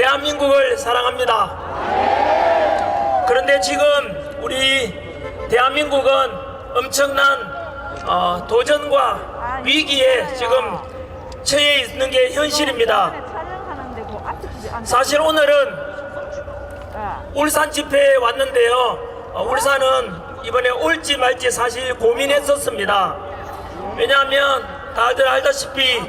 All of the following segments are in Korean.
대한민국을 사랑합니다. 그런데 지금 우리 대한민국은 엄청난 도전과 위기에 지금 처해 있는 게 현실입니다. 사실 오늘은 울산 집회에 왔는데요. 울산은 이번에 올지 말지 사실 고민했었습니다. 왜냐하면 다들 알다시피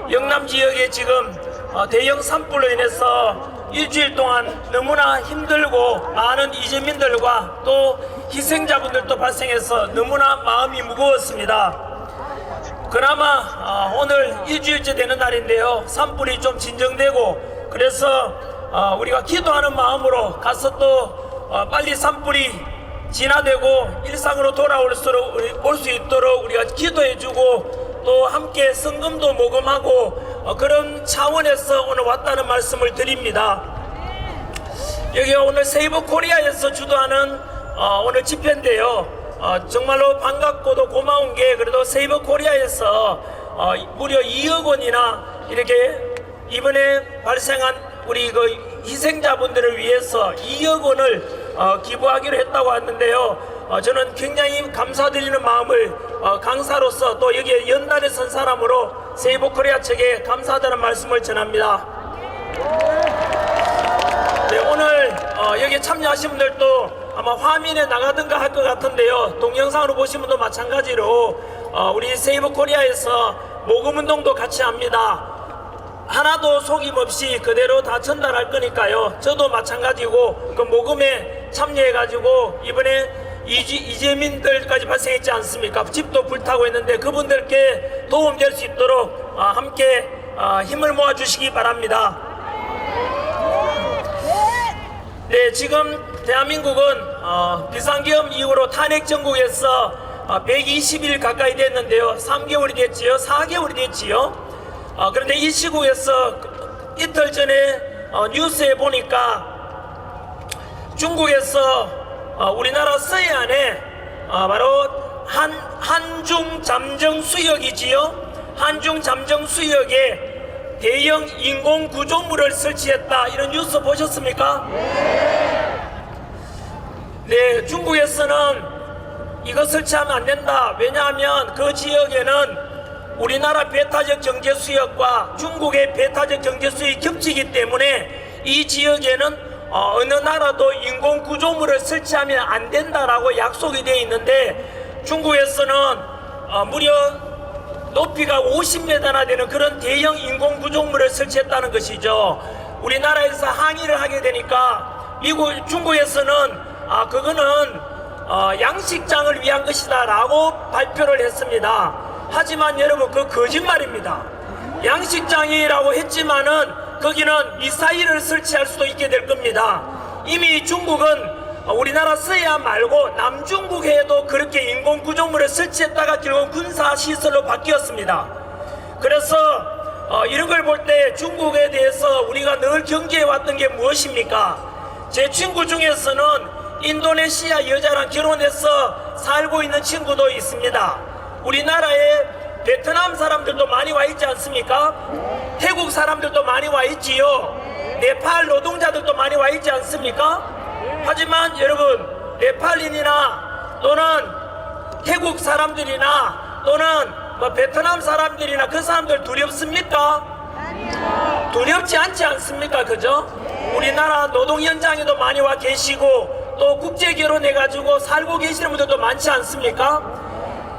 영남 지역에 지금 대형 산불로 인해서 일주일 동안 너무나 힘들고 많은 이재민들과 또 희생자분들도 발생해서 너무나 마음이 무거웠습니다. 그나마 오늘 일주일째 되는 날인데요, 산불이 좀 진정되고 그래서 우리가 기도하는 마음으로 가서 또 빨리 산불이 진화되고 일상으로 돌아올 수 있도록 우리가 기도해주고 또 함께 성금도 모금하고 그런 차원에서 오늘 왔다는 말씀을 드립니다. 여기가 오늘 세이브 코리아에서 주도하는 오늘 집회인데요, 정말로 반갑고도 고마운 게 그래도 세이브 코리아에서 무려 2억 원이나 이렇게 이번에 발생한 우리 그 희생자분들을 위해서 2억 원을 기부하기로 했다고 하는데요, 저는 굉장히 감사드리는 마음을 강사로서 또 여기에 연단에 선 사람으로 세이브 코리아 측에 감사하다는 말씀을 전합니다. 네, 오늘 여기 참여하신 분들도 아마 화면에 나가든가 할 것 같은데요, 동영상으로 보신 분도 마찬가지로 우리 세이브 코리아에서 모금운동도 같이 합니다. 하나도 속임없이 그대로 다 전달할 거니까요, 저도 마찬가지고 그 모금에 참여해가지고 이번에 이재민들까지 발생했지 않습니까? 집도 불타고 있는데 그분들께 도움될 수 있도록 함께 힘을 모아주시기 바랍니다. 네, 지금 대한민국은 비상계엄 이후로 탄핵 정국에서 120일 가까이 됐는데요, 3개월이 됐지요, 4개월이 됐지요. 그런데 이 시국에서 이틀 전에 뉴스에 보니까 중국에서 우리나라 서해안에 바로 한중 잠정 수역이지요, 한중 잠정 수역에 대형 인공 구조물을 설치했다, 이런 뉴스 보셨습니까? 네, 중국에서는 이거 설치하면 안 된다. 왜냐하면 그 지역에는 우리나라 배타적 경제 수역과 중국의 배타적 경제 수역이 겹치기 때문에 이 지역에는 어느 나라도 인공 구조물을 설치하면 안 된다라고 약속이 되어 있는데 중국에서는 무려 높이가 50m나 되는 그런 대형 인공 구조물을 설치했다는 것이죠. 우리나라에서 항의를 하게 되니까 중국에서는 그거는 양식장을 위한 것이다 라고 발표를 했습니다. 하지만 여러분, 그 거짓말입니다. 양식장이라고 했지만은 거기는 미사일을 설치할 수도 있게 될 겁니다. 이미 중국은 우리나라 서해안 말고 남중국해에도 그렇게 인공 구조물을 설치했다가 결국 군사시설로 바뀌었습니다. 그래서 이런 걸 볼 때 중국에 대해서 우리가 늘 경계해왔던 게 무엇입니까? 제 친구 중에서는 인도네시아 여자랑 결혼해서 살고 있는 친구도 있습니다. 우리나라에 베트남 사람들도 많이 와 있지 않습니까? 태국 사람들도 많이 와 있지요. 네팔 노동자들도 많이 와 있지 않습니까? 하지만 여러분, 네팔인이나 또는 태국 사람들이나 또는 베트남 사람들이나 그 사람들 두렵습니까? 두렵지 않지 않습니까? 그죠? 우리나라 노동 현장에도 많이 와 계시고 또 국제 결혼해가지고 살고 계시는 분들도 많지 않습니까?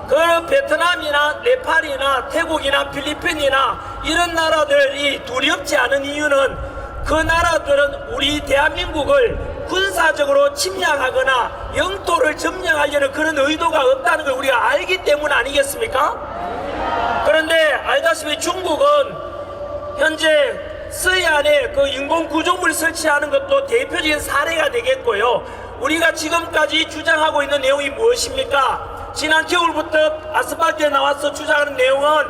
그 베트남이나 네팔이나 태국이나 필리핀이나 이런 나라들이 두렵지 않은 이유는 그 나라들은 우리 대한민국을 군사적으로 침략하거나 영토를 점령하려는 그런 의도가 없다는 걸 우리가 알기 때문 아니겠습니까? 그런데 알다시피 중국은 현재 서해안에 그 인공 구조물 설치하는 것도 대표적인 사례가 되겠고요. 우리가 지금까지 주장하고 있는 내용이 무엇입니까? 지난 겨울부터 아스팔트에 나와서 주장하는 내용은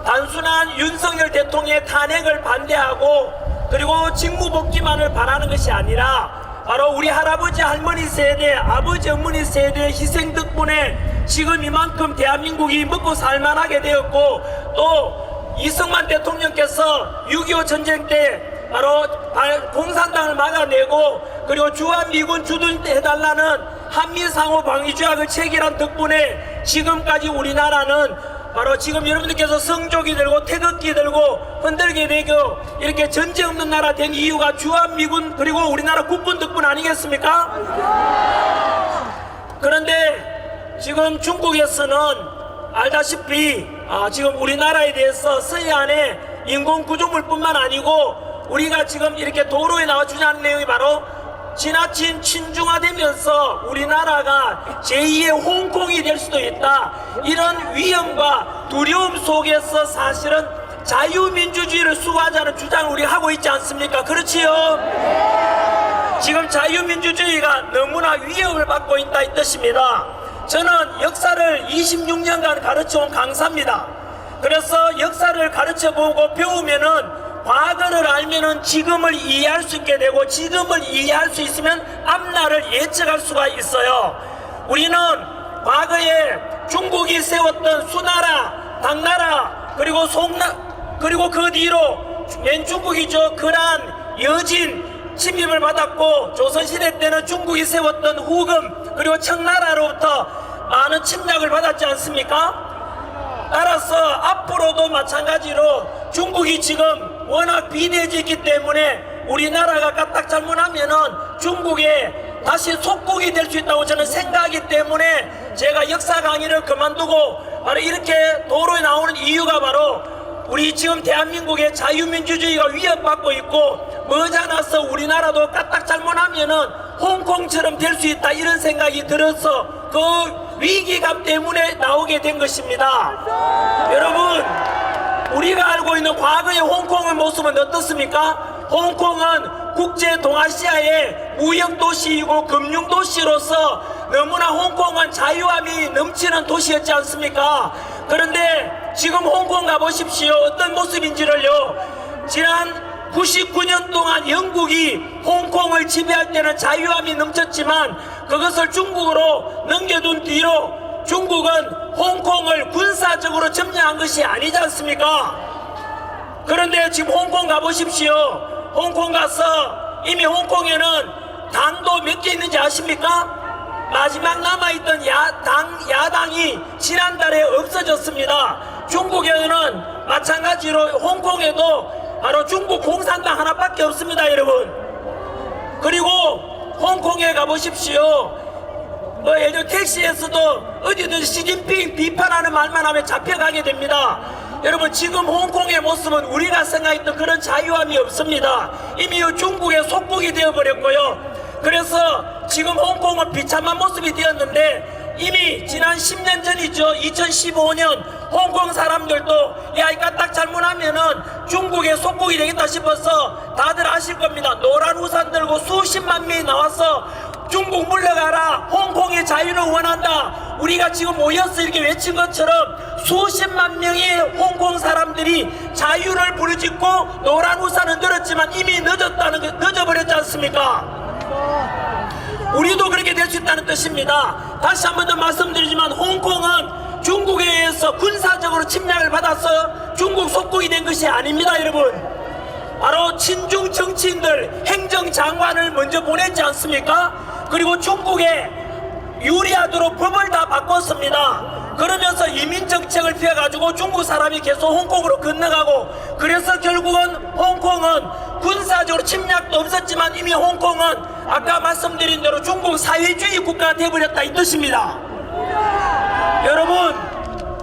단순한 윤석열 대통령의 탄핵을 반대하고 그리고 직무복귀만을 바라는 것이 아니라 바로 우리 할아버지 할머니 세대, 아버지 어머니 세대의 희생 덕분에 지금 이만큼 대한민국이 먹고 살만하게 되었고 또 이승만 대통령께서 6.25 전쟁 때 바로 공산당을 막아내고 그리고 주한미군 주둔해달라는 한미상호 방위조약을 체결한 덕분에 지금까지 우리나라는 바로 지금 여러분들께서 성조기 들고 태극기 들고 흔들게 되고 이렇게 전쟁 없는 나라 된 이유가 주한미군 그리고 우리나라 국군 덕분 아니겠습니까? 그런데 지금 중국에서는 알다시피 지금 우리나라에 대해서 서해안에 인공구조물뿐만 아니고 우리가 지금 이렇게 도로에 나와 주장하는 내용이 바로 지나친 친중화되면서 우리나라가 제2의 홍콩이 될 수도 있다. 이런 위험과 두려움 속에서 사실은 자유민주주의를 수호하자는 주장을 우리가 하고 있지 않습니까? 그렇지요? 지금 자유민주주의가 너무나 위협을 받고 있다 이 뜻입니다. 저는 역사를 26년간 가르쳐온 강사입니다. 그래서 역사를 가르쳐보고 배우면은 과거를 알면은 지금을 이해할 수 있게 되고 지금을 이해할 수 있으면 앞날을 예측할 수가 있어요. 우리는 과거에 중국이 세웠던 수나라, 당나라 그리고 그리고 그 뒤로 맨 중국이죠. 그러한 여진 침입을 받았고 조선시대 때는 중국이 세웠던 후금 그리고 청나라로부터 많은 침략을 받았지 않습니까? 따라서 앞으로도 마찬가지로 중국이 지금 워낙 비대해졌기 때문에 우리나라가 까딱 잘못하면은 중국에 다시 속국이 될 수 있다고 저는 생각하기 때문에 제가 역사 강의를 그만두고 바로 이렇게 도로에 나오는 이유가 바로 우리 지금 대한민국의 자유민주주의가 위협받고 있고 머지않아서 우리나라도 까딱 잘못하면은 홍콩처럼 될 수 있다 이런 생각이 들어서 그 위기감 때문에 나오게 된 것입니다. 여러분 우리가 알고 있는 과거의 홍콩의 모습은 어떻습니까? 홍콩은 국제 동아시아의 무역도시이고 금융도시로서 너무나 홍콩은 자유함이 넘치는 도시였지 않습니까? 그런데 지금 홍콩 가보십시오. 어떤 모습인지를요. 지난 99년 동안 영국이 홍콩을 지배할 때는 자유함이 넘쳤지만 그것을 중국으로 넘겨둔 뒤로 중국은 홍콩을 군사적으로 점령한 것이 아니지 않습니까? 그런데 지금 홍콩 가보십시오. 홍콩 가서 이미 홍콩에는 당도 몇 개 있는지 아십니까? 마지막 남아있던 야당이 지난달에 없어졌습니다. 중국에는 마찬가지로 홍콩에도 바로 중국 공산당 하나밖에 없습니다, 여러분. 그리고 홍콩에 가보십시오. 예를 들어 택시에서도 어디든 시진핑 비판하는 말만 하면 잡혀가게 됩니다. 여러분 지금 홍콩의 모습은 우리가 생각했던 그런 자유함이 없습니다. 이미 중국의 속국이 되어버렸고요. 그래서 지금 홍콩은 비참한 모습이 되었는데 이미 지난 10년 전이죠. 2015년 홍콩 사람들도 야 이거 딱 잘못하면은 중국의 속국이 되겠다 싶어서 다들 아실 겁니다. 노란 우산 들고 수십만 명이 나와서 중국 물러가라, 홍콩의 자유를 원한다, 우리가 지금 모여서 이렇게 외친 것처럼 수십만 명의 홍콩 사람들이 자유를 부르짖고 노란 우산은 들었지만 이미 늦어버렸지 않습니까? 우리도 그렇게 될 수 있다는 뜻입니다. 다시 한 번 더 말씀드리지만 홍콩은 중국에 의해서 군사적으로 침략을 받아서 중국 속국이 된 것이 아닙니다, 여러분. 바로 친중 정치인들, 행정장관을 먼저 보냈지 않습니까? 그리고 중국에 유리하도록 법을 다 바꿨습니다. 그러면서 이민정책을 펴가지고 중국 사람이 계속 홍콩으로 건너가고, 그래서 결국은 홍콩은 군사적으로 침략도 없었지만 이미 홍콩은 아까 말씀드린 대로 중국 사회주의 국가가 되어버렸다 이 뜻입니다. 여러분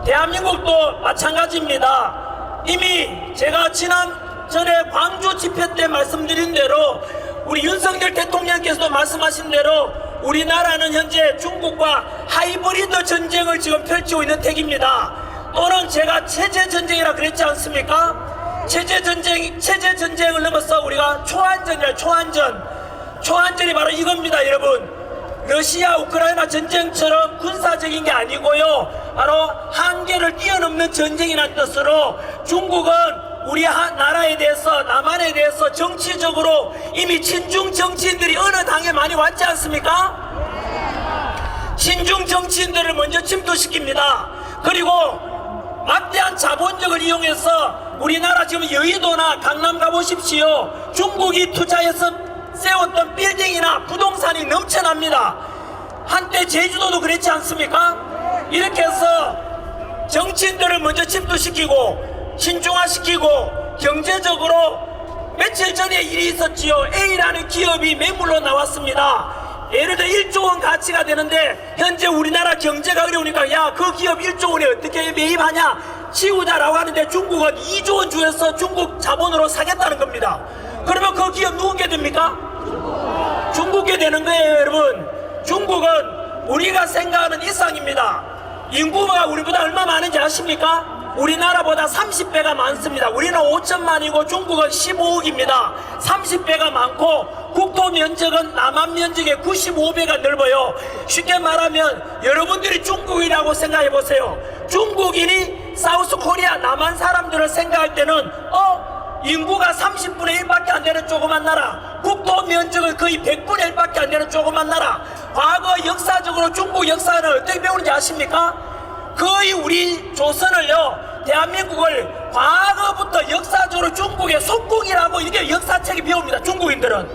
대한민국도 마찬가지입니다. 이미 제가 전에 광주 집회 때 말씀드린 대로 우리 윤석열 대통령께서도 말씀하신 대로 우리나라는 현재 중국과 하이브리드 전쟁을 지금 펼치고 있는 택입니다. 또는 제가 체제 전쟁이라 그랬지 않습니까? 체제 전쟁을 넘어서 우리가 초안전이라 초안전이 바로 이겁니다, 여러분. 러시아 우크라이나 전쟁처럼 군사적인 게 아니고요, 바로 한계를 뛰어넘는 전쟁이라는 뜻으로 중국은 우리 나라에 대해서, 남한에 대해서 정치적으로 이미 친중 정치인들이 어느 당에 많이 왔지 않습니까? 친중 정치인들을 먼저 침투시킵니다. 그리고 막대한 자본력을 이용해서 우리나라 지금 여의도나 강남 가보십시오. 중국이 투자해서 세웠던 빌딩이나 부동산이 넘쳐납니다. 한때 제주도도 그랬지 않습니까? 이렇게 해서 정치인들을 먼저 침투시키고 신중화시키고 경제적으로 며칠 전에 일이 있었지요. A라는 기업이 매물로 나왔습니다. 예를 들어 1조 원 가치가 되는데 현재 우리나라 경제가 어려우니까 야, 그 기업 1조 원에 어떻게 매입하냐 치우자라고 하는데 중국은 2조 원 주어서 중국 자본으로 사겠다는 겁니다. 그러면 그 기업 누구게 됩니까? 중국게 되는 거예요, 여러분. 중국은 우리가 생각하는 이상입니다. 인구가 우리보다 얼마 많은지 아십니까? 우리나라보다 30배가 많습니다. 우리는 5천만이고 중국은 15억입니다. 30배가 많고 국토 면적은 남한 면적의 95배가 넓어요. 쉽게 말하면 여러분들이 중국이라고 생각해 보세요. 중국인이 사우스 코리아 남한 사람들을 생각할 때는 인구가 30분의 1밖에 안 되는 조그만 나라, 국토 면적은 거의 100분의 1밖에 안 되는 조그만 나라. 과거 역사적으로 중국 역사는 어떻게 배우는지 아십니까? 거의 우리 조선을요, 대한민국을 과거부터 역사적으로 중국의 속국이라고 이게 역사책에 배웁니다. 중국인들은.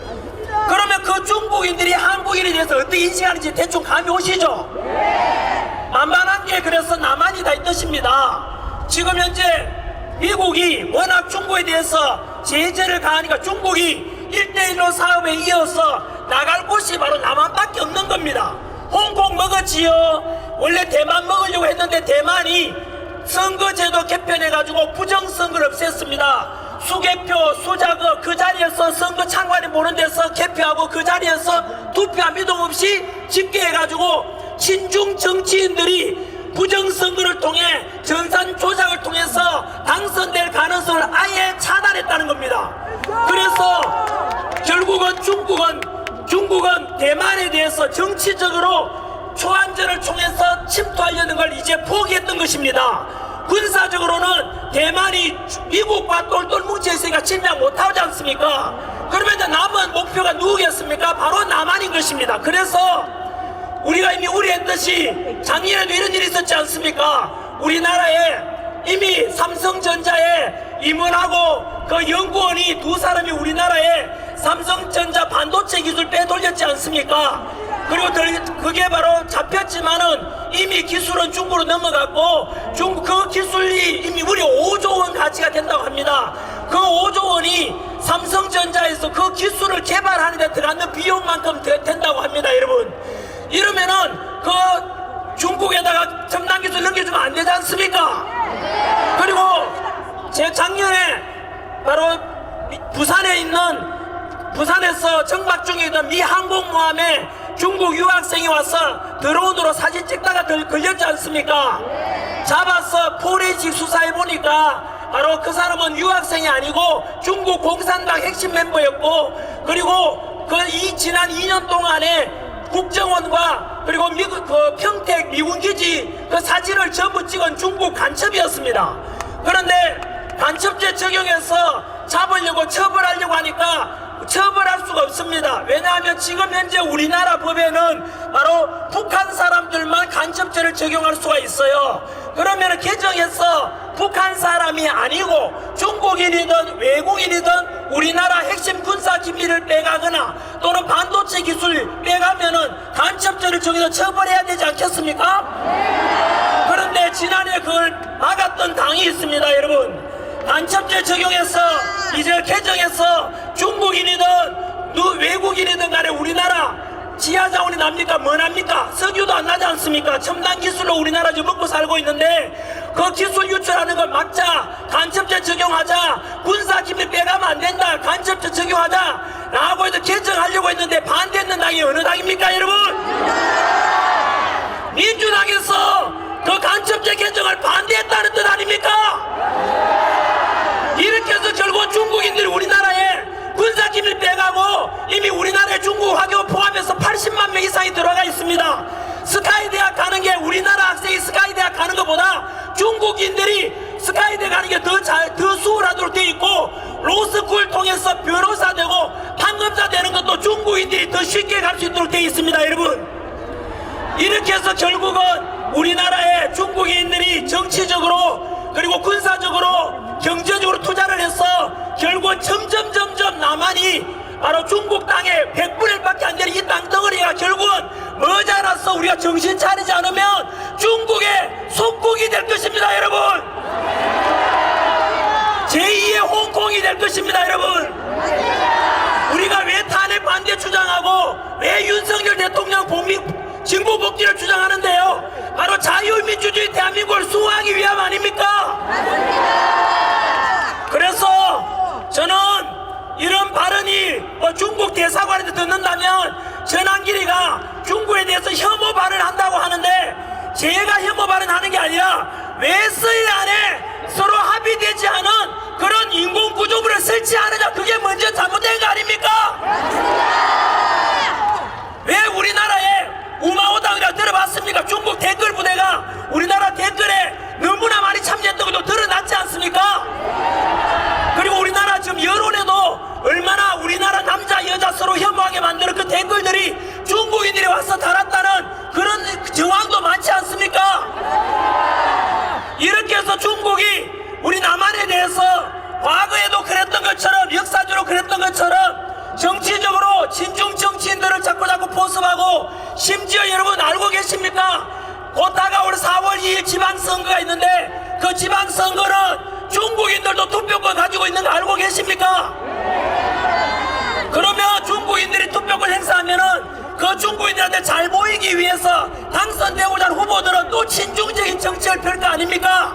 그러면 그 중국인들이 한국인에 대해서 어떻게 인식하는지 대충 감이 오시죠? 만만한 게 그래서 남한이다 이 뜻입니다. 지금 현재 미국이 워낙 중국에 대해서 제재를 가하니까 중국이 1대1로 사업에 이어서 나갈 곳이 바로 남한밖에 없는 겁니다. 홍콩 먹었지요. 원래 대만 먹으려고 했는데 대만이 선거제도 개편해가지고 부정선거를 없앴습니다. 수개표, 수자거 그 자리에서 선거 창관이 보는 데서 개표하고 그 자리에서 투표한 미동 없이 집계해가지고 친중 정치인들이 부정선거를 통해 전산 조작을 통해서 당선될 가능성을 아예 차단했다는 겁니다. 그래서 결국은 중국은 대만에 대해서 정치적으로 초안전을 통해서 침투하려는 걸 이제 포기했던 것입니다. 군사적으로는 대만이 미국과 똘똘 뭉쳐있으니까 침략 못하지 않습니까? 그러면 이제 남은 목표가 누구겠습니까? 바로 남한인 것입니다. 그래서 우리가 이미 우려했듯이 작년에도 이런 일이 있었지 않습니까? 우리나라에 이미 삼성전자에 임원하고 그 연구원이 두 사람이 우리나라에 삼성전자 반도체 기술 빼돌렸지 않습니까? 그리고 그게 바로 잡혔지만은 이미 기술은 중국으로 넘어갔고 그 기술이 이미 우리 5조 원 가치가 된다고 합니다. 그 5조 원이 삼성전자에서 그 기술을 개발하는 데 들어가는 비용만큼 된다고 합니다, 여러분. 이러면은 그 중국에다가 첨단 기술 넘겨주면 안 되지 않습니까? 그리고 제 작년에 바로 부산에서 정박 중에 있던 미 항공모함에 중국 유학생이 와서 드론으로 사진 찍다가 걸렸지 않습니까? 잡아서 포렌식 수사해보니까 바로 그 사람은 유학생이 아니고 중국 공산당 핵심 멤버였고, 그리고 지난 2년 동안에 국정원과 그리고 미국 평택 미군기지 그 사진을 전부 찍은 중국 간첩이었습니다. 그런데 간첩죄 적용해서 잡으려고 처벌하려고 하니까 처벌할 수가 없습니다. 왜냐하면 지금 현재 우리나라 법에는 바로 북한 사람들만 간첩죄를 적용할 수가 있어요. 그러면 개정해서 북한 사람이 아니고 중국인이든 외국인이든 우리나라 핵심 군사 기밀을 빼가거나 또는 반도체 기술 빼가면은 간첩죄를 적용해서 처벌해야 되지 않겠습니까? 그런데 지난해 그걸 막았던 당이 있습니다, 여러분. 간첩죄 적용해서 이제 개정해서 중국인이든 외국인이든 간에 우리나라 지하자원이 납니까? 뭐 납니까? 석유도 안 나지 않습니까? 첨단 기술로 우리나라 지금 먹고 살고 있는데 그 기술 유출하는 걸 막자, 간첩죄 적용하자, 군사기밀 빼가면 안 된다, 간첩죄 적용하자 라고 해서 개정하려고 했는데 반대했는 당이 어느 당입니까, 여러분? 민주당에서 그 간첩죄 개정을 반대했다는 뜻 아닙니까? 이렇게 해서 결국 중국인들이 우리나라에 군사기밀 빼가고 이미 우리나라에 중국 화교 포함해서 80만 명 이상이 들어가 있습니다. 스카이 대학 가는 게 우리나라 학생이 스카이 대학 가는 것보다 중국인들이 스카이 대학 가는 게 더 수월하도록 돼 있고, 로스쿨 통해서 변호사 되고 판검사 되는 것도 중국인들이 더 쉽게 갈 수 있도록 돼 있습니다, 여러분. 이렇게 해서 결국은 우리나라의 중국인들이 정치적으로 그리고 군사적으로 경제적으로 투자를 해서 결국은 점점 남한이 바로 중국 땅에 100분의 1밖에 안 되는 이 땅덩어리가 결국은 머지않아서 우리가 정신 차리지 않으면 중국의 속국이 될 것입니다, 여러분. 제2의 홍콩이 될 것입니다, 여러분. 우리가 왜 탄핵 반대 주장하고 왜 윤석열 대통령 정부 복귀를 주장하는데요? 바로 자유민주주의 대한민국을 수호하기 위함 아닙니까? 그래서 저는 이런 발언이 중국 대사관에서 듣는다면 전한길이가 중국에 대해서 혐오 발언한다고 하는데, 제가 혐오 발언하는 게 아니라 외서해안에 서로 합의되지 않은 그런 인공구조물을 설치하느냐, 그게 먼저 잘못된 거 아닙니까? 왜 우리나라에 우마오당이라고 들어봤습니까? 중국 댓글 부대가 우리나라 댓글에 너무나 많이 참여했던 것도 드러났지 않습니까? 그리고 우리나라 지금 여론에도 얼마나 우리나라 남자 여자 서로 혐오하게 만드는 그 댓글들이 중국인들이 와서 달았다는 그런 정황도 많지 않습니까? 이렇게 해서 중국이 우리 남한에 대해서 과거에도 그랬던 것처럼, 역사적으로 그랬던 것처럼 정치적으로 친중 정치인들을 자꾸 포섭하고, 심지어 여러분 알고 계십니까? 곧 다가올 4월 2일 지방선거가 있는데 그 지방선거는 중국인들도 투표권 가지고 있는 거 알고 계십니까? 그러면 중국인들이 투표권 행사하면은 그 중국인들한테 잘 보이기 위해서 당선되고자 하는 후보들은 또 친중적인 정책을 펼 거 아닙니까?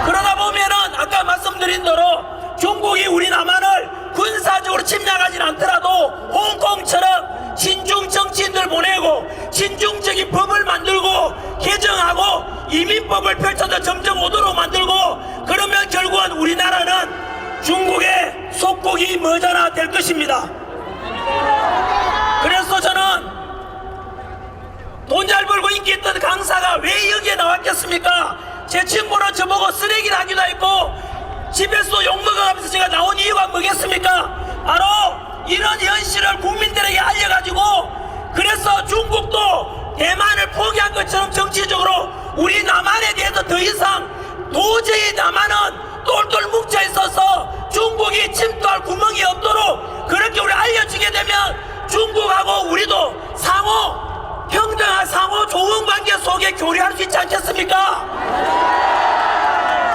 그러다 보면은 아까 말씀드린 대로 중국이 우리 남한을 군사적으로 침략하진 않더라도 홍콩처럼 친중 정치인들 보내고 친중적인 법을 만들고 개정하고 이민법을 펼쳐서 점점 오도록 만들고, 그러면 결국은 우리나라는 중국의 속국이 머지않아 될 것입니다. 그래서 저는 돈 잘 벌고 인기 있던 강사가 왜 여기에 나왔겠습니까? 제 친구는 저보고 쓰레기를 하기도 했고 집에서 욕먹어가면서 제가 나온 이유가 뭐겠습니까? 바로 이런 현실을 국민들에게 알려가지고, 그래서 중국도 대만을 포기한 것처럼 정치적으로 우리 남한에 대해서 더 이상 도저히 남한은 똘똘 뭉쳐 있어서 중국이 침투할 구멍이 없도록 그렇게 우리 알려주게 되면 중국하고 우리도 상호 평등한 상호 좋은 관계 속에 교류할 수 있지 않겠습니까?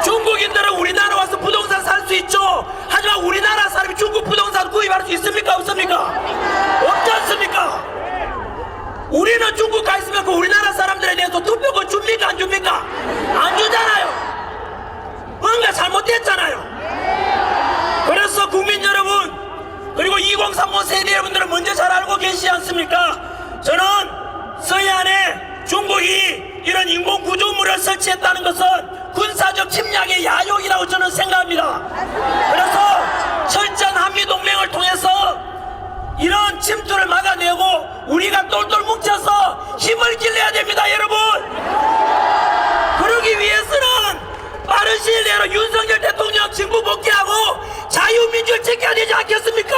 중국인들은 우리나라 와서 부동산 살 수 있죠. 하지만 우리나라 사람이 중국 부동산 구입할 수 있습니까? 없습니까? 없지 않습니까? 우리는 중국 가 있으면 그 우리나라 사람들에 대해서 투표권 줍니까? 안 줍니까? 안 주잖아요. 뭔가 잘못됐잖아요. 그래서 국민 여러분, 그리고 2030 세대 여러분들은 먼저 잘 알고 계시지 않습니까? 저는 서해안에 중국이 이런 인공구조물을 설치했다는 것은 군사적 침략의 야욕이라고 저는 생각합니다. 그래서 철저한 한미동맹을 통해서 이런 침투를 막아내고 우리가 똘똘 뭉쳐서 힘을 길러야 됩니다, 여러분. 그러기 위해서는 빠른 시일 내로 윤석열 대통령 정부 복귀하고 자유민주를 지켜야 되지 않겠습니까?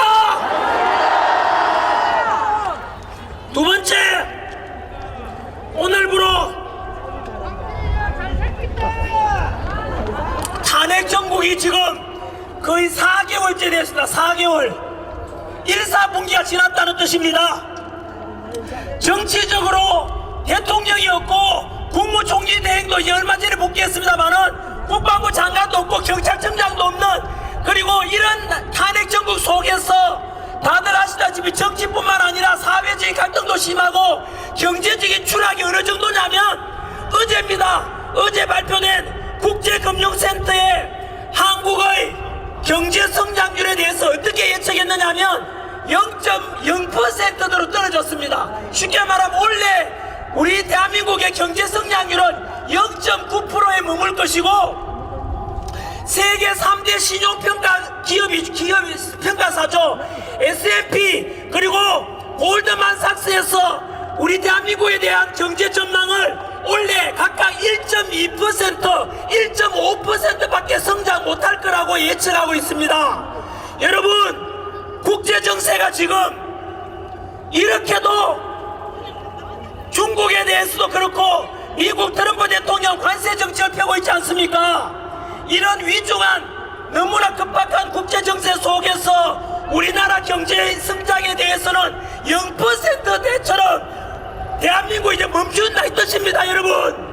두 번째, 오늘부로 탄핵 정국이 지금 거의 4개월째 됐습니다. 4개월. 1사분기가 지났다는 뜻입니다. 정치적으로 대통령이었고 국무총리 대행도 얼마 전에 복귀했습니다만은 국방부 장관도 없고 경찰청장도 없는, 그리고 이런 탄핵 정국 속에서 다들 아시다시피 정치뿐만 아니라 사회적인 갈등도 심하고 경제적인 추락이 어느 정도냐면, 어제입니다. 어제 발표된 국제금융센터의 한국의 경제 성장률에 대해서 어떻게 예측했느냐 하면 0.0%대로 떨어졌습니다. 쉽게 말하면 원래 우리 대한민국의 경제 성장률은 0.9%에 머물 것이고, 세계 3대 신용평가 기업이 평가사죠. S&P 그리고 골드만삭스에서 우리 대한민국에 대한 경제 전망을 올해 각각 1.2%, 1.5%밖에 성장 못할 거라고 예측하고 있습니다. 여러분, 국제정세가 지금 이렇게도 중국에 대해서도 그렇고 미국 트럼프 대통령 관세 정책을 펴고 있지 않습니까? 이런 위중한 너무나 급박한 국제 정세 속에서 우리나라 경제 성장에 대해서는 0%대처럼 대한민국이 이제 멈춘다 이 뜻입니다, 여러분.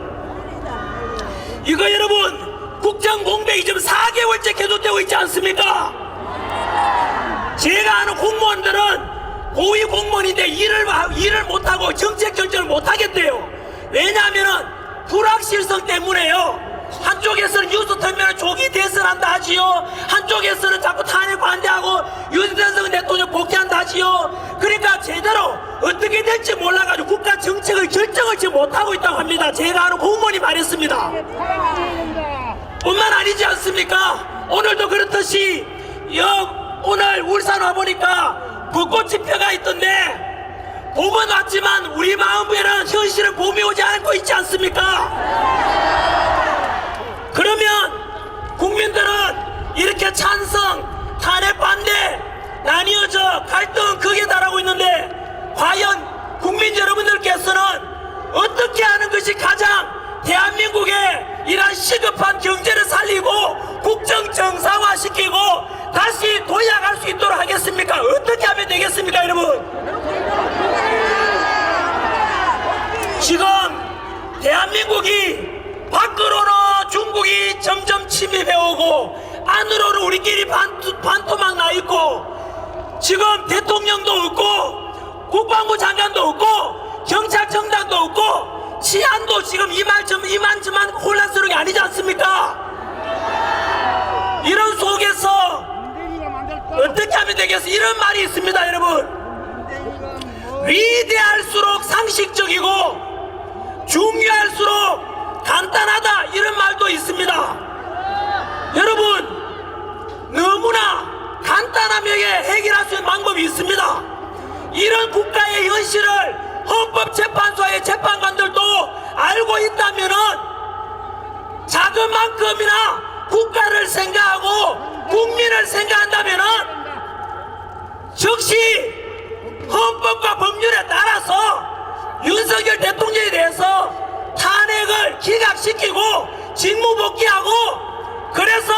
이거 여러분 국정 공백이 지금 4개월째 계속되고 있지 않습니까? 제가 아는 공무원들은 고위 공무원인데 일을 못하고 정책 결정을 못하겠대요. 왜냐하면은 불확실성 때문에요. 한쪽에서는 뉴스 틀면 조기 대선한다 하지요. 한쪽에서는 자꾸 탄핵 반대하고 윤석열 대통령 복귀한다 하지요. 그러니까 제대로 어떻게 될지 몰라가지고 국가 정책을 결정을 지금 못하고 있다고 합니다. 제가 아는 공무원이 말했습니다. 뿐만 아니지 않습니까? 오늘도 그렇듯이 오늘 울산 와보니까 벚꽃 집회가 있던데 봄은 왔지만 우리 마음에는 현실은 봄이 오지 않고 있지 않습니까? 그러면 국민들은 이렇게 찬성, 탄핵 반대, 나뉘어져 갈등은 극에 달하고 있는데 과연 국민 여러분들께서는 어떻게 하는 것이 가장 대한민국의 이러한 시급한 경제를 살리고 국정 정상화시키고 다시 도약할 수 있도록 하겠습니까? 어떻게 하면 되겠습니까, 여러분? 지금 대한민국이 밖으로는 중국이 점점 침입해오고 안으로는 우리끼리 반토막 나있고 지금 대통령도 없고 국방부 장관도 없고 경찰청장도 없고 치안도 지금 이만저만 혼란스러운 게 아니지 않습니까? 이런 속에서 어떻게 하면 되겠어? 이런 말이 있습니다, 여러분. 위대할수록 상식적이고 중요할수록 간단하다, 이런 말도 있습니다. 여러분, 너무나 간단하게 해결할 수 있는 방법이 있습니다. 이런 국가의 현실을 헌법재판소의 재판관들도 알고 있다면은 작은 만큼이나 국가를 생각하고 국민을 생각한다면은 즉시 헌법과 법률에 따라서 윤석열 대통령에 대해서 탄핵을 기각시키고 직무복귀하고 그래서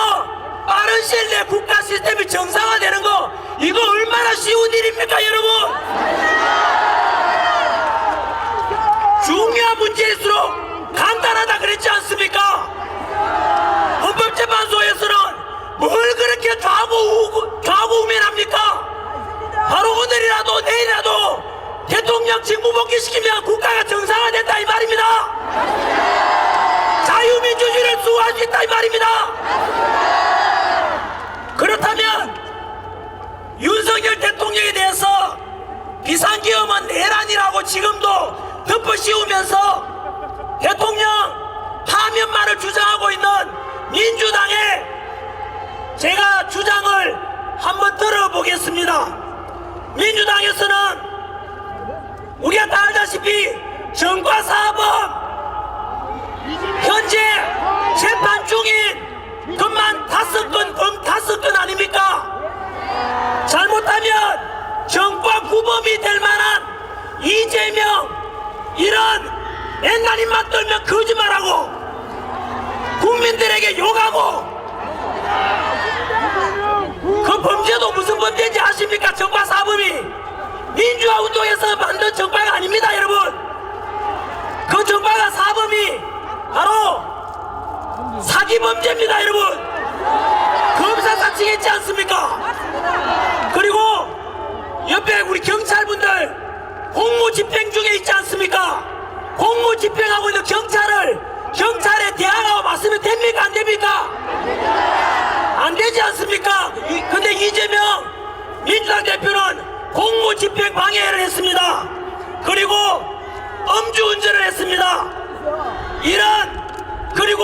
빠른 시일 내에 국가 시스템이 정상화되는 거 이거 얼마나 쉬운 일입니까, 여러분? 중요한 문제일수록 간단하다 그랬지 않습니까? 헌법재판소에서는 뭘 그렇게 좌고우면합니까? 바로 오늘이라도 내일이라도 대통령 직무복귀 시키면 국가가 정상화된다 이 말입니다. 자유민주주의를 수호할 수 있다 이 말입니다. 그렇다면 윤석열 대통령에 대해서 비상계엄은 내란이라고 지금도 덮어씌우면서 대통령 파면만을 주장하고 있는 민주당의 제가 주장을 한번 들어보겠습니다. 민주당에서는 우리가 다 알다시피 전과사범 현재 재판 중인 것만 5건, 범 5건 아닙니까? 잘못하면 전과 구범이 될 만한 이재명 이런 옛날 입만 떨면 거짓말하고 국민들에게 욕하고 그 범죄도 무슨 범죄인지 아십니까? 전과사범이 민주화 운동에서 만든 정과가 아닙니다, 여러분. 그 정과가 사범이 바로 사기범죄입니다, 여러분. 검사 사칭했지 않습니까? 그리고 옆에 우리 경찰분들 공무집행 중에 있지 않습니까? 공무집행하고 있는 경찰에 대항하고 맞으면 됩니까? 안 됩니까? 안 되지 않습니까? 근데 이재명 민주당 대표는 공무집행 방해를 했습니다. 그리고 음주운전을 했습니다. 그리고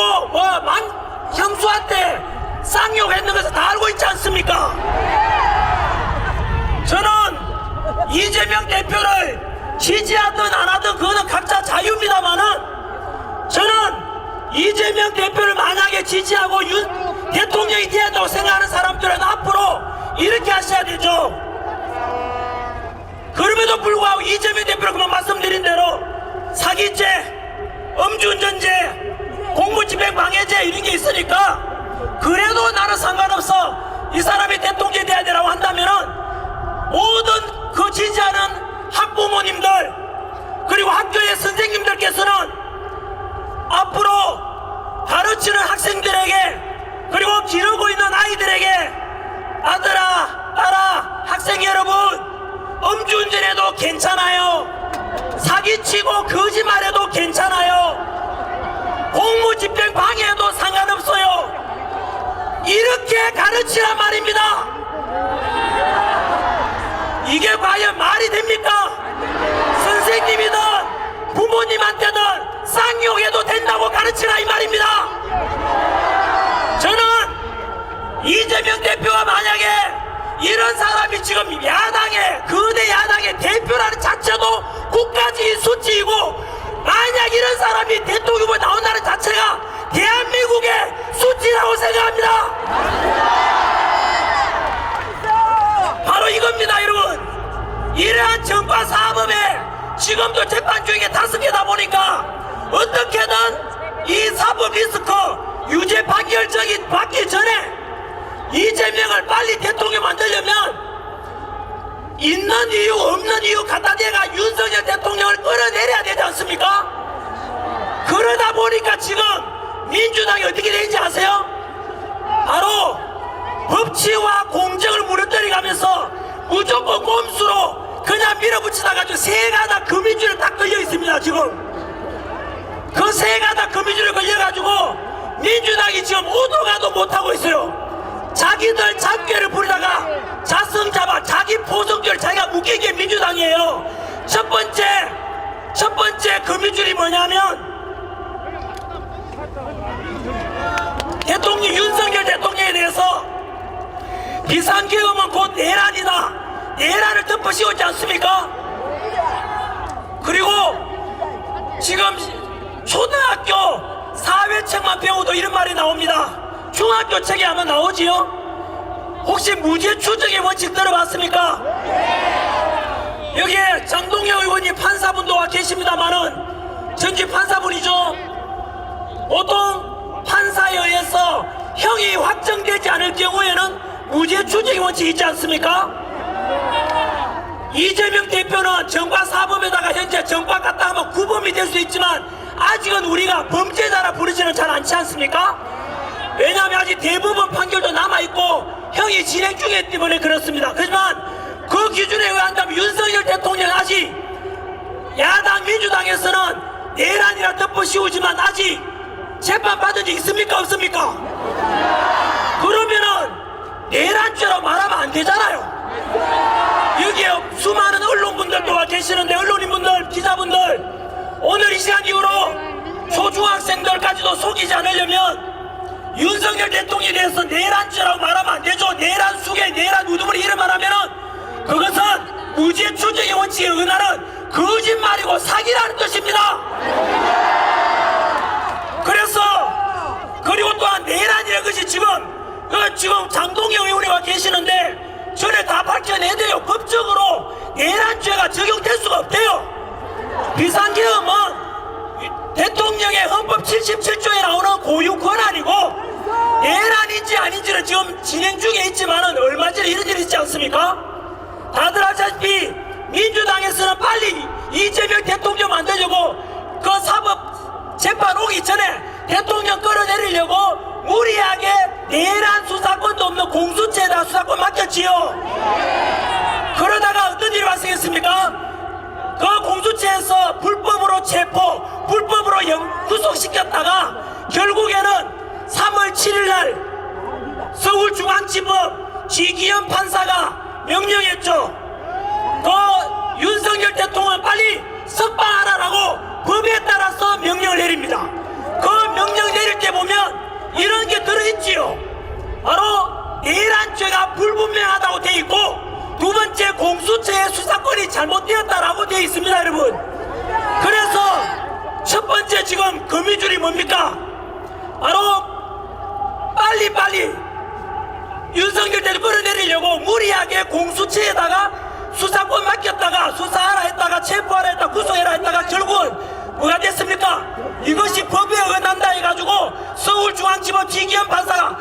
형수한테 쌍욕했는 것을 다 알고 있지 않습니까? 저는 이재명 대표를 지지하든 안 하든 그거는 각자 자유입니다만은 저는 이재명 대표를 만약에 지지하고 윤 대통령이 돼야 한다고 생각하는 사람들은 앞으로 이렇게 하셔야 되죠. 그럼에도 불구하고 이재명 대표가 그만 말씀드린 대로 사기죄, 음주운전죄, 공무집행 방해죄 이런 게 있으니까 그래도 나는 상관없어, 이 사람이 대통령이 돼야 되라고 한다면은 모든 그 지지하는 학부모님들 그리고 학교의 선생님들께서는 앞으로 가르치는 학생들에게 그리고 기르고 있는 아이들에게 아들아, 딸아, 학생 여러분, 음주운전해도 괜찮아요. 사기치고 거짓말해도 괜찮아요. 공무집행 방해해도 상관없어요. 이렇게 가르치란 말입니다. 이게 과연 말이 됩니까? 선생님이든 부모님한테든 쌍욕해도 된다고 가르치라 이 말입니다. 저는 이재명 대표가 만약에 이런 사람이 지금 야당의 거대 야당의 대표라는 자체도 국가적인 수치이고, 만약 이런 사람이 대통령 후보에 나온다는 자체가 대한민국의 수치라고 생각합니다. 바로 이겁니다 여러분. 이러한 정과 사법에 지금도 재판 중에 5개다 보니까 어떻게든 이 사법 리스크 유죄 판결정이 받기 전에 이재명을 빨리 대통령 만들려면 있는 이유 없는 이유 갖다 대가 윤석열 대통령을 끌어내려야 되지 않습니까? 그러다 보니까 지금 민주당이 어떻게 되는지 아세요? 바로 법치와 공정을 무너뜨려가면서 무조건 꼼수로 그냥 밀어붙이다가 세 가닥 거미줄에 딱 걸려 있습니다. 지금 그 세 가닥 거미줄에 걸려가지고 민주당이 지금 오도가도 못하고 있어요. 자기들 잡개를 부리다가 자승자박 자기 포성줄 자기가 묶인 게 민주당이에요. 첫 번째 거미줄이 뭐냐면 대통령 윤석열 대통령에 대해서 비상계엄은 곧 내란이다, 내란을 덮어씌웠지 않습니까? 그리고 지금 초등학교 사회책만 배워도 이런 말이 나옵니다. 중학교 책에 아마 나오지요? 혹시 무죄 추정의 원칙 들어봤습니까? 여기에 장동영 의원님 판사분도 와 계십니다만은 전직 판사분이죠. 보통 판사에 의해서 형이 확정되지 않을 경우에는 무죄 추정의 원칙이 있지 않습니까? 이재명 대표는 정과 사법에다가 현재 정과 갖다 하면 구범이 될 수 있지만 아직은 우리가 범죄자라 부르지는 잘 않지 않습니까? 왜냐하면 아직 대법원 판결도 남아있고 형이 진행 중이기 때문에 그렇습니다. 하지만 그 기준에 의한다면 윤석열 대통령 아직 야당 민주당에서는 내란이라 덮어씌우지만 아직 재판받은 적 있습니까 없습니까? 그러면은 내란죄로 말하면 안 되잖아요. 여기에 수많은 언론분들도 와 계시는데 언론인분들 기자분들 오늘 이 시간 이후로 초중학생들까지도 속이지 않으려면 윤석열 대통령에 대해서 내란죄라고 말하면 안 되죠. 내란 수개, 내란 우두머리 이런 말하면은 그것은 무죄 추정의 원칙에 의하는 거짓말이고 사기라는 뜻입니다. 그래서 그리고 또한 내란이라는 것이 지금 장동영 의원이 와 계시는데 전에 다 밝혀내야 돼요. 법적으로 내란죄가 적용될 수가 없대요. 비상계엄은 대통령의 헌법 77조에 나오는 고유 권한이고 내란인지 아닌지는 지금 진행 중에 있지만은 얼마 전에 이런 일이 있지 않습니까? 다들 아시다시피 민주당에서는 빨리 이재명 대통령 만들려고 그 사법 재판 오기 전에 대통령 끌어내리려고 무리하게 내란 수사권도 없는 공수처에다 수사권 맡겼지요. 그러다가 어떤 일이 발생했습니까? 그 공수처에서 불법으로 체포, 불법으로 구속시켰다가 결국에는 3월 7일날 서울중앙지법 지기현 판사가 명령했죠. 그 윤석열 대통령은 빨리 석방하라라고 법에 따라서 명령을 내립니다. 그 명령 내릴 때 보면 이런 게 들어있지요. 바로 내란죄가 불분명하다고 돼 있고 두 번째 공수처의 수사권이 잘못되었다라고 되어 있습니다 여러분. 그래서 첫 번째 지금 거미줄이 뭡니까? 바로 빨리 윤석열 대통령을 끌어내리려고 무리하게 공수처에다가 수사권 맡겼다가 수사하라 했다가 체포하라 했다가 구속해라 했다가 결국은 뭐가 됐습니까? 이것이 법에 어긋난다 해가지고 서울중앙지법 지기현 판사가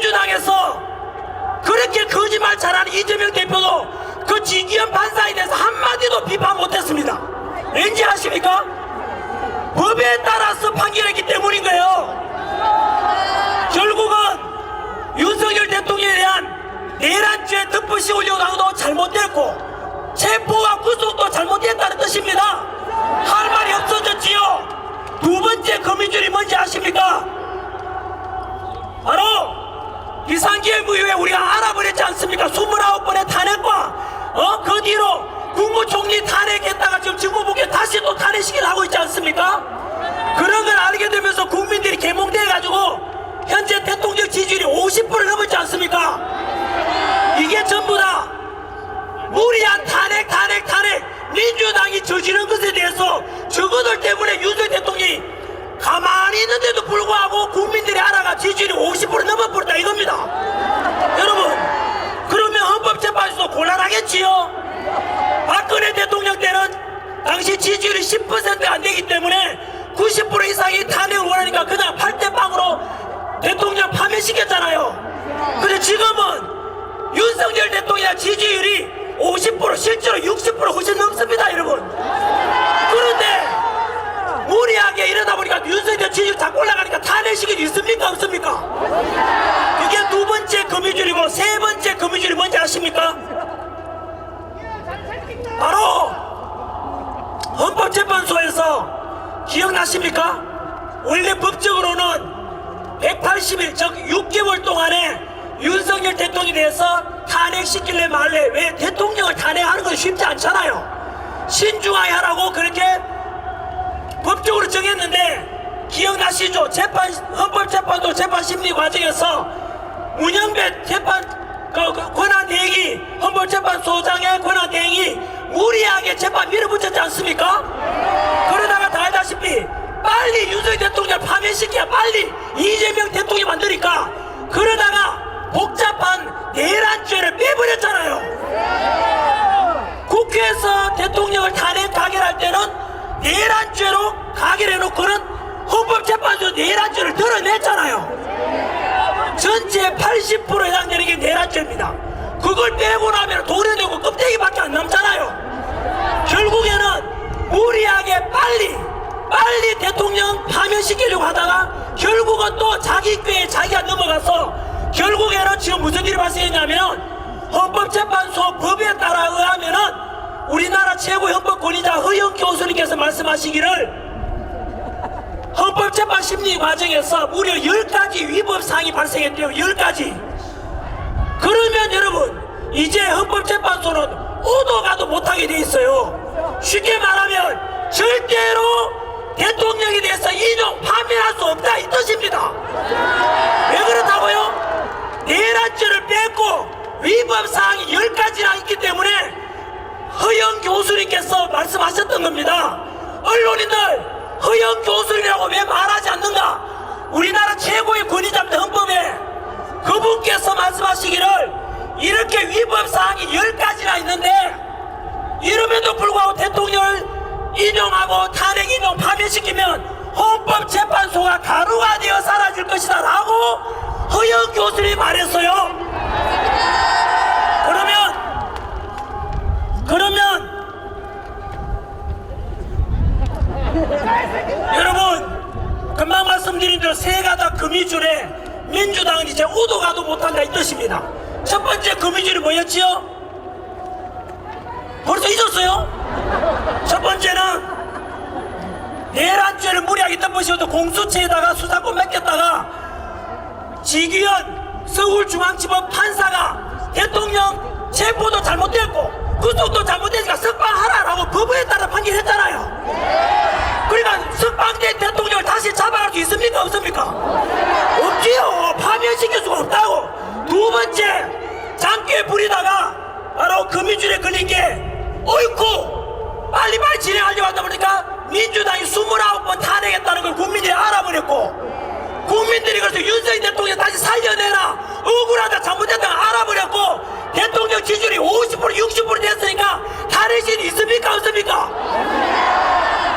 민주당에서 그렇게 거짓말 잘하는 이재명 대표도 그 지기현 판사에 대해서 한마디도 비판 못했습니다. 왠지 아십니까? 법에 따라서 판결했기 때문인 거예요. 결국은 윤석열 대통령에 대한 내란죄 덮어 씌우려고 하고도 잘못됐고 체포와 구속도 잘못됐다는 뜻입니다. 할 말이 없어졌지요. 두 번째 거미줄이 뭔지 아십니까? 바로 비상계엄 이후에 우리가 알아버렸지 않습니까? 29번의 탄핵과 그 뒤로 국무총리 탄핵했다가 지금 정무부에 다시 또 탄핵시키려 하고 있지 않습니까? 그런 걸 알게 되면서 국민들이 개몽돼가지고 현재 대통령 지지율이 50%를 넘었지 않습니까? 이게 전부 다 무리한 탄핵 민주당이 저지른 것에 대해서 저거들 때문에 윤석열 대통령이 가만히 있는데도 불구하고 국민들이 알아가 지지율이 50% 넘어버렸다 이겁니다. 여러분, 그러면 헌법재판소도 곤란하겠지요? 박근혜 대통령 때는 당시 지지율이 10%가 안 되기 때문에 90% 이상이 탄핵을 원하니까 그냥 8대0으로 대통령 파면시켰잖아요. 근데 지금은 윤석열 대통령 지지율이 50% 실제로 60% 훨씬 넘습니다, 여러분. 그런데 무리하게 이러다 보니까 윤석열 지지율 자꾸 올라가니까 탄핵시킬 있습니까 없습니까? 이게 두 번째 거미줄이고 세 번째 거미줄이 뭔지 아십니까? 바로 헌법재판소에서 기억나십니까? 원래 법적으로는 180일 즉 6개월 동안에 윤석열 대통령에 대해서 탄핵시킬래 말래. 왜 대통령을 탄핵하는 건 쉽지 않잖아요. 신중하게 하라고 그렇게 법적으로 정했는데 기억나시죠? 헌법재판소 재판심리 과정에서 문영배 권한대행이 헌법재판소장의 권한대행이 무리하게 재판 밀어붙였지 않습니까? 그러다가 다 알다시피 빨리 윤석열 대통령을 파면시켜야 빨리 이재명 대통령이 만드니까 그러다가 복잡한 내란죄를 빼버렸잖아요. 국회에서 대통령을 탄핵 가결할 때는 내란죄로 가결해놓고는 헌법재판소 내란죄를 드러냈잖아요. 전체 80% 해당되는 게 내란죄입니다. 그걸 빼고 나면 도려내고 껍데기밖에 안 남잖아요. 결국에는 무리하게 빨리 대통령 파면시키려고 하다가 결국은 또 자기 꾀에 자기가 넘어가서 결국에는 지금 무슨 일이 발생했냐면 헌법재판소 법에 따라 의하면은 우리나라 최고 헌법 권위자 허영 교수님께서 말씀하시기를 헌법재판 심리 과정에서 무려 10가지 위법 사항이 발생했대요. 10가지. 그러면 여러분 이제 헌법재판소는 오도 가도 못하게 돼 있어요. 쉽게 말하면 절대로 대통령에 대해서 인용 파면할 수 없다 이 뜻입니다. 왜 그렇다고요? 내란죄를 뺐고 위법사항이 10가지나 있기 때문에 허영 교수님께서 말씀하셨던 겁니다. 언론인들 허영 교수님이라고 왜 말하지 않는가? 우리나라 최고의 권위자입니다. 헌법에 그분께서 말씀하시기를 이렇게 위법사항이 10가지나 있는데 이름에도 불구하고 대통령을 인용하고 탄핵 인용 파면시키면 헌법재판소가 가루가 되어 사라질 것이다 라고 허영 교수님이 말했어요. 그러면 여러분 금방 말씀드린 대로 세 가닥 거미줄에 민주당은 이제 오도 가도 못한다 이 뜻입니다. 첫 번째 거미줄이 뭐였지요? 벌써 잊었어요? 첫 번째는 내란죄를 무리하게 덮으셔도 공수처에다가 수사권 맡겼다가 지기현 서울중앙지법 판사가 대통령 체포도 잘못됐고 구속도 잘못되니까 석방하라라고 법에 따라 판결했잖아요. 그러니까 석방된 대통령을 다시 잡아갈 수 있습니까 없습니까? 없지요. 파면시킬 수가 없다고. 두 번째 장기에 부리다가 바로 거미줄에 걸린 게 어이쿠 빨리빨리 진행하려고 하다 보니까 민주당이 29번 탄핵했다는 걸 국민들이 알아버렸고 국민들이 그래서 윤석열 대통령 다시 살려내라 억울하다 잘못했다가 알아버렸고 대통령 지지율이 50% 60% 됐으니까 탄핵이 있습니까 없습니까?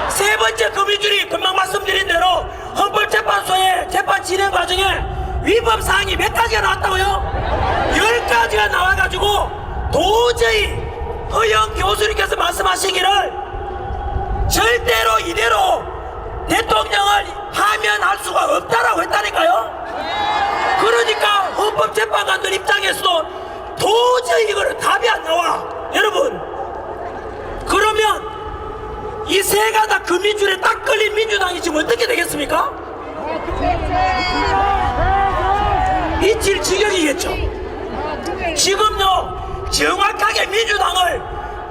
세 번째 거미줄이 금방 말씀드린 대로 헌법재판소의 재판 진행 과정에 위법 사항이 몇 가지가 나왔다고요? 10가지가 나와가지고 도저히 허영 교수님께서 말씀하시기를 절대로 이대로 대통령을 파면할 수가 없다라고 했다니까요. 그러니까 헌법재판관들 입장에서도 도저히 이거는 답이 안 나와. 여러분, 그러면 이 세 가닥 금민줄에 딱 걸린 민주당이 지금 어떻게 되겠습니까? 미칠 지경이겠죠. 지금요, 정확하게 민주당을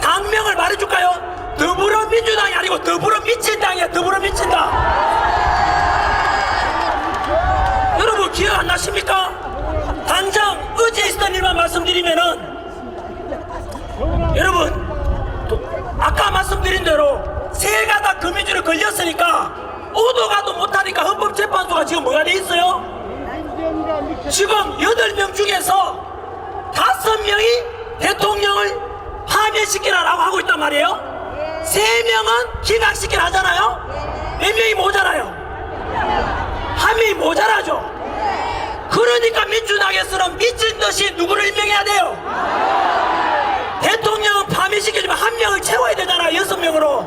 당명을 말해줄까요? 더불어민주당이 아니고 더불어미친당이야. 더불어미친당. 여러분 기억 안 나십니까? 당장 어제 있었던 일만 말씀드리면은, 여러분 아까 말씀드린 대로 세 가닥 금민줄에 걸렸으니까 오도 가도 못하니까 헌법재판소가 지금 뭐가 돼 있어요? 지금 8명 중에서 5명이 대통령을 파면시키라라고 하고 있단 말이에요. 3명은 기각시키라 하잖아요. 몇 명이 모자라요? 1명이 모자라죠. 그러니까 민주당에서는 미친듯이 누구를 임명해야 돼요? 대통령은 파면시켜주면 1명을 채워야 되잖아요. 6명으로.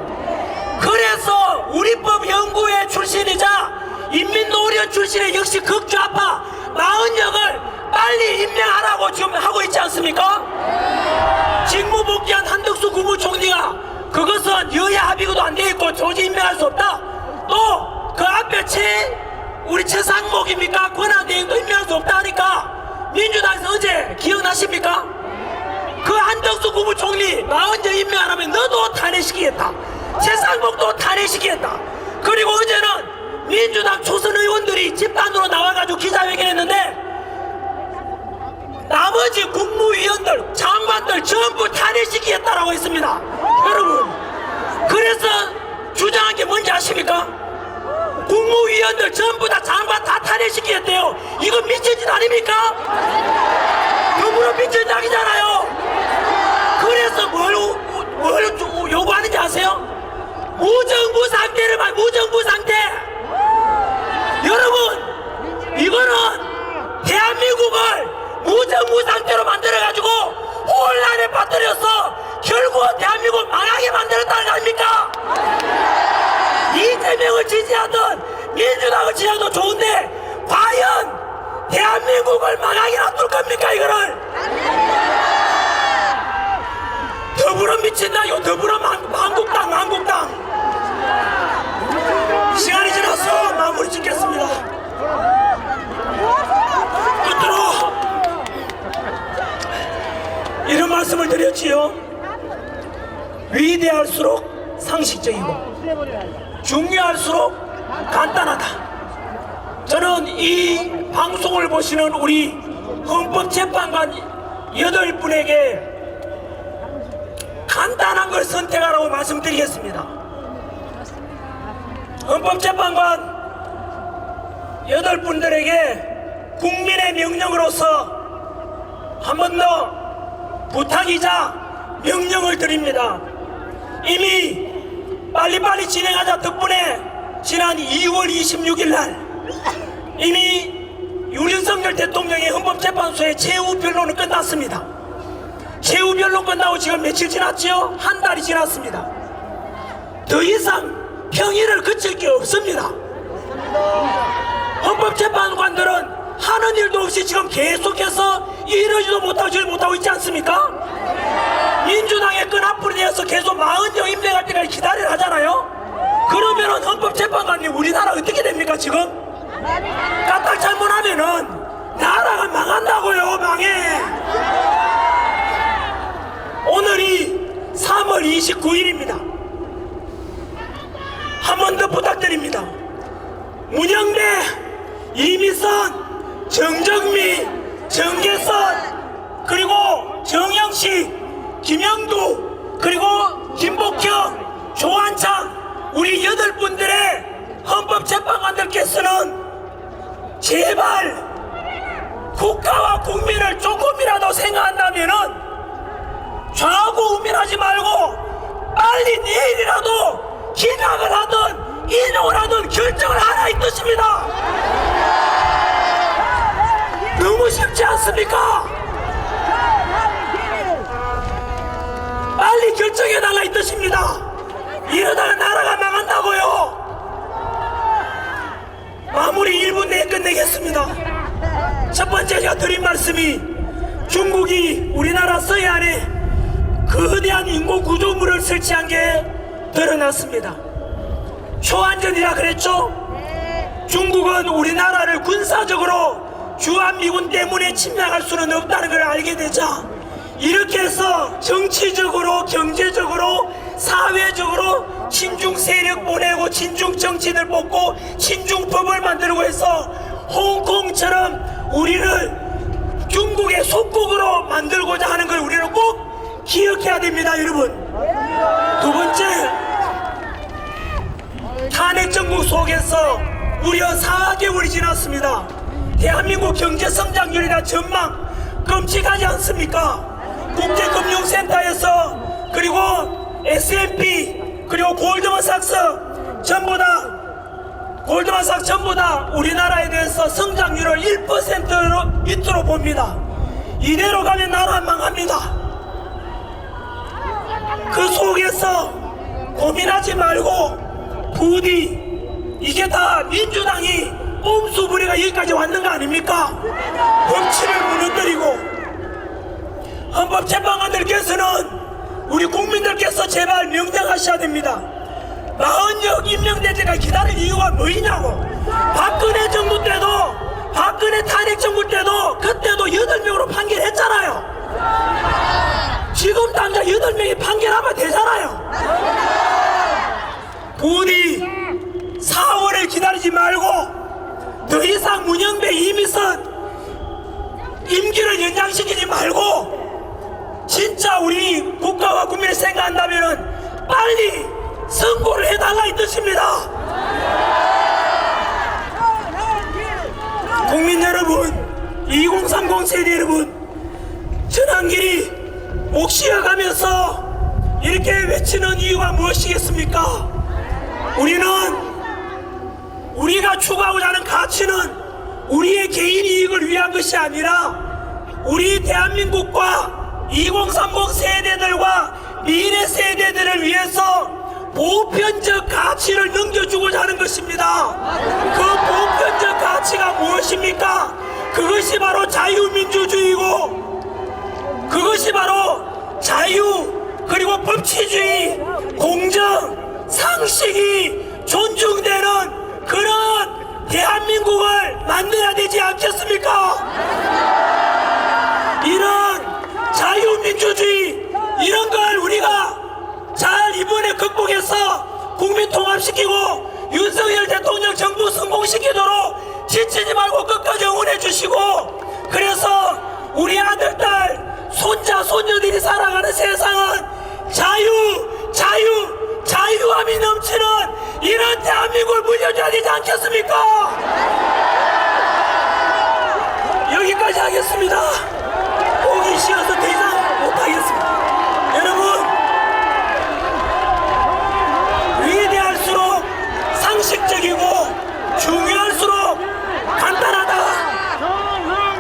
그래서 우리법 연구회 출신이자 인민노련 출신의 역시 극좌파 마은영을 빨리 임명하라고 지금 하고 있지 않습니까? 직무복귀한 한덕수 국무총리가 그것은 여야 합의고도 안 돼 있고 도저히 임명할 수 없다. 또 그 앞에 우리 최상목입니까? 권한대행도 임명할 수 없다 하니까 민주당에서 어제 기억나십니까? 그 한덕수 국무총리 마은영 임명 안 하면 너도 탄핵시키겠다. 최상목도 탄핵시키겠다. 그리고 어제는 민주당 초선 의원들이 집단으로 나와가지고 기자회견했는데 나머지 국무위원들, 장관들 전부 탄핵시키겠다라고 했습니다. 여러분, 그래서 주장한 게 뭔지 아십니까? 국무위원들 전부 다 장관 다 탄핵시키겠대요. 이거 미친 짓 아닙니까? 더불어 미친 당이잖아요. 그래서 뭘 요구하는지 아세요? 무정부 상태를 말, 무정부 상태. 여러분, 이거는 대한민국을 무정부 상태로 만들어가지고 혼란에 빠뜨려서 결국 대한민국을 망하게 만들었다는 거 아닙니까? 이재명을 지지하든 민주당을 지지하든 좋은데 과연 대한민국을 망하게 놔둘 겁니까? 이거를 더불어 미친다요. 더불어 한국당. 시간이 지나서 마무리 짓겠습니다. 끝으로 이런 말씀을 드렸지요. 위대할수록 상식적이고 중요할수록 간단하다. 저는 이 방송을 보시는 우리 헌법재판관 8분에게 간단한 걸 선택하라고 말씀드리겠습니다. 헌법재판관 8분들에게 국민의 명령으로서 한 번 더 부탁이자 명령을 드립니다. 이미 빨리빨리 진행하자 덕분에 지난 2월 26일 날 이미 윤석열 대통령의 헌법재판소의 최후 변론은 끝났습니다. 최후 변론 끝나고 지금 며칠 지났지요? 한 달이 지났습니다. 더 이상 평의를 그칠 게 없습니다. 헌법재판관들은 하는 일도 없이 지금 계속해서 이러지도 못하고 저리 못하고 있지 않습니까? 민주당의 끈앞으로 되어서 계속 마은영 임명할 때까지 기다리라 하잖아요. 그러면은 헌법재판관님 우리나라 어떻게 됩니까 지금? 까딱 잘못하면은 나라가 망한다고요. 망해. 오늘이 3월 29일입니다 한 번 더 부탁드립니다. 문영대, 이미선, 정정미, 정계선, 그리고 정영식, 김영두, 그리고 김복형, 조한창, 우리 8분들의 헌법재판관들께서는 제발 국가와 국민을 조금이라도 생각한다면은 좌고 우민하지 말고 빨리 내일이라도 기각을 하든 인용을 하든 결정을 하라 이 뜻입니다. 않습니까? 빨리 결정해달라 이 뜻입니다. 이러다가 나라가 망한다고요. 마무리 1분 내에 끝내겠습니다. 첫 번째 제가 드린 말씀이 중국이 우리나라 서해안에 거대한 인공 구조물을 설치한 게 드러났습니다. 초안전이라 그랬죠? 중국은 우리나라를 군사적으로 주한미군 때문에 침략할 수는 없다는 걸 알게 되자 이렇게 해서 정치적으로 경제적으로 사회적으로 친중 세력 보내고 친중 정치인을 뽑고 친중 법을 만들고 해서 홍콩처럼 우리를 중국의 속국으로 만들고자 하는 걸 우리는 꼭 기억해야 됩니다, 여러분. 두 번째, 탄핵 정부 속에서 무려 4개월이 지났습니다. 대한민국 경제 성장률이나 전망 끔찍하지 않습니까? 국제금융센터에서 그리고 S&P 그리고 골드만삭스 전부 다 우리나라에 대해서 성장률을 1%로 밑으로 봅니다. 이대로 가면 나라 망합니다. 그 속에서 고민하지 말고 부디 이게 다 민주당이 꼼수 부리가 여기까지 왔는 거 아닙니까? 법치를 무너뜨리고 헌법재판관들께서는 우리 국민들께서 제발 명령하셔야 됩니다. 40억 임명대제가 기다릴 이유가 뭐이냐고. 박근혜 정부 때도 박근혜 탄핵 정부 때도 그때도 8명으로 판결했잖아요. 지금 당장 8명이 판결하면 되잖아요. 부디 4월을 기다리지 말고 더 이상 문영배 이미선 임기를 연장시키지 말고 진짜 우리 국가와 국민을 생각한다면 빨리 선고를 해달라 이 뜻입니다. 국민 여러분, 2030 세대 여러분, 전환길이 옥시어가면서 이렇게 외치는 이유가 무엇이겠습니까? 우리가 추구하고자 하는 가치는 우리의 개인 이익을 위한 것이 아니라 우리 대한민국과 2030 세대들과 미래 세대들을 위해서 보편적 가치를 넘겨주고자 하는 것입니다. 그 보편적 가치가 무엇입니까? 그것이 바로 자유민주주의고 그것이 바로 자유 그리고 법치주의 공정 상식이 존중되는 그런 대한민국을 만들어야 되지 않겠습니까? 이런 자유민주주의 이런 걸 우리가 잘 이번에 극복해서 국민 통합시키고 윤석열 대통령 정부 성공시키도록 지치지 말고 끝까지 응원해 주시고 그래서 우리 아들, 딸, 손자, 손녀들이 살아가는 세상은 자유함이 넘치는 이런 대한민국을 물려줘야 되지 않겠습니까? 여기까지 하겠습니다. 목이 쉬어서 더 이상 못하겠습니다. 여러분, 위대할수록 상식적이고 중요할수록 간단하다.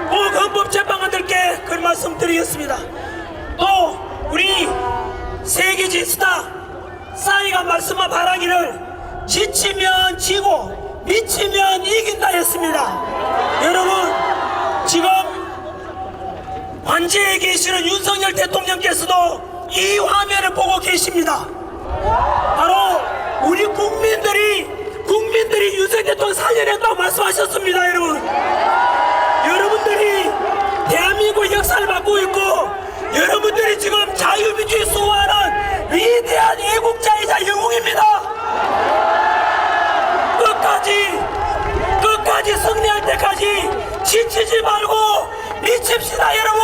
꼭 헌법재판관들께 그런 말씀 드리겠습니다. 또 우리 세계지 스타 싸이가 말씀한 바라기를 지치면 지고 미치면 이긴다 했습니다. 여러분, 지금 관제에 계시는 윤석열 대통령께서도 이 화면을 보고 계십니다. 바로 우리 국민들이 윤석열 대통령 살려낸다고 말씀하셨습니다. 여러분들이 대한민국 역사를 맡고 있고 여러분들이 지금 자유민주주의 수호하는 위대한 애국자이자 영웅입니다. 끝까지 승리할 때까지 지치지 말고 미칩시다, 여러분.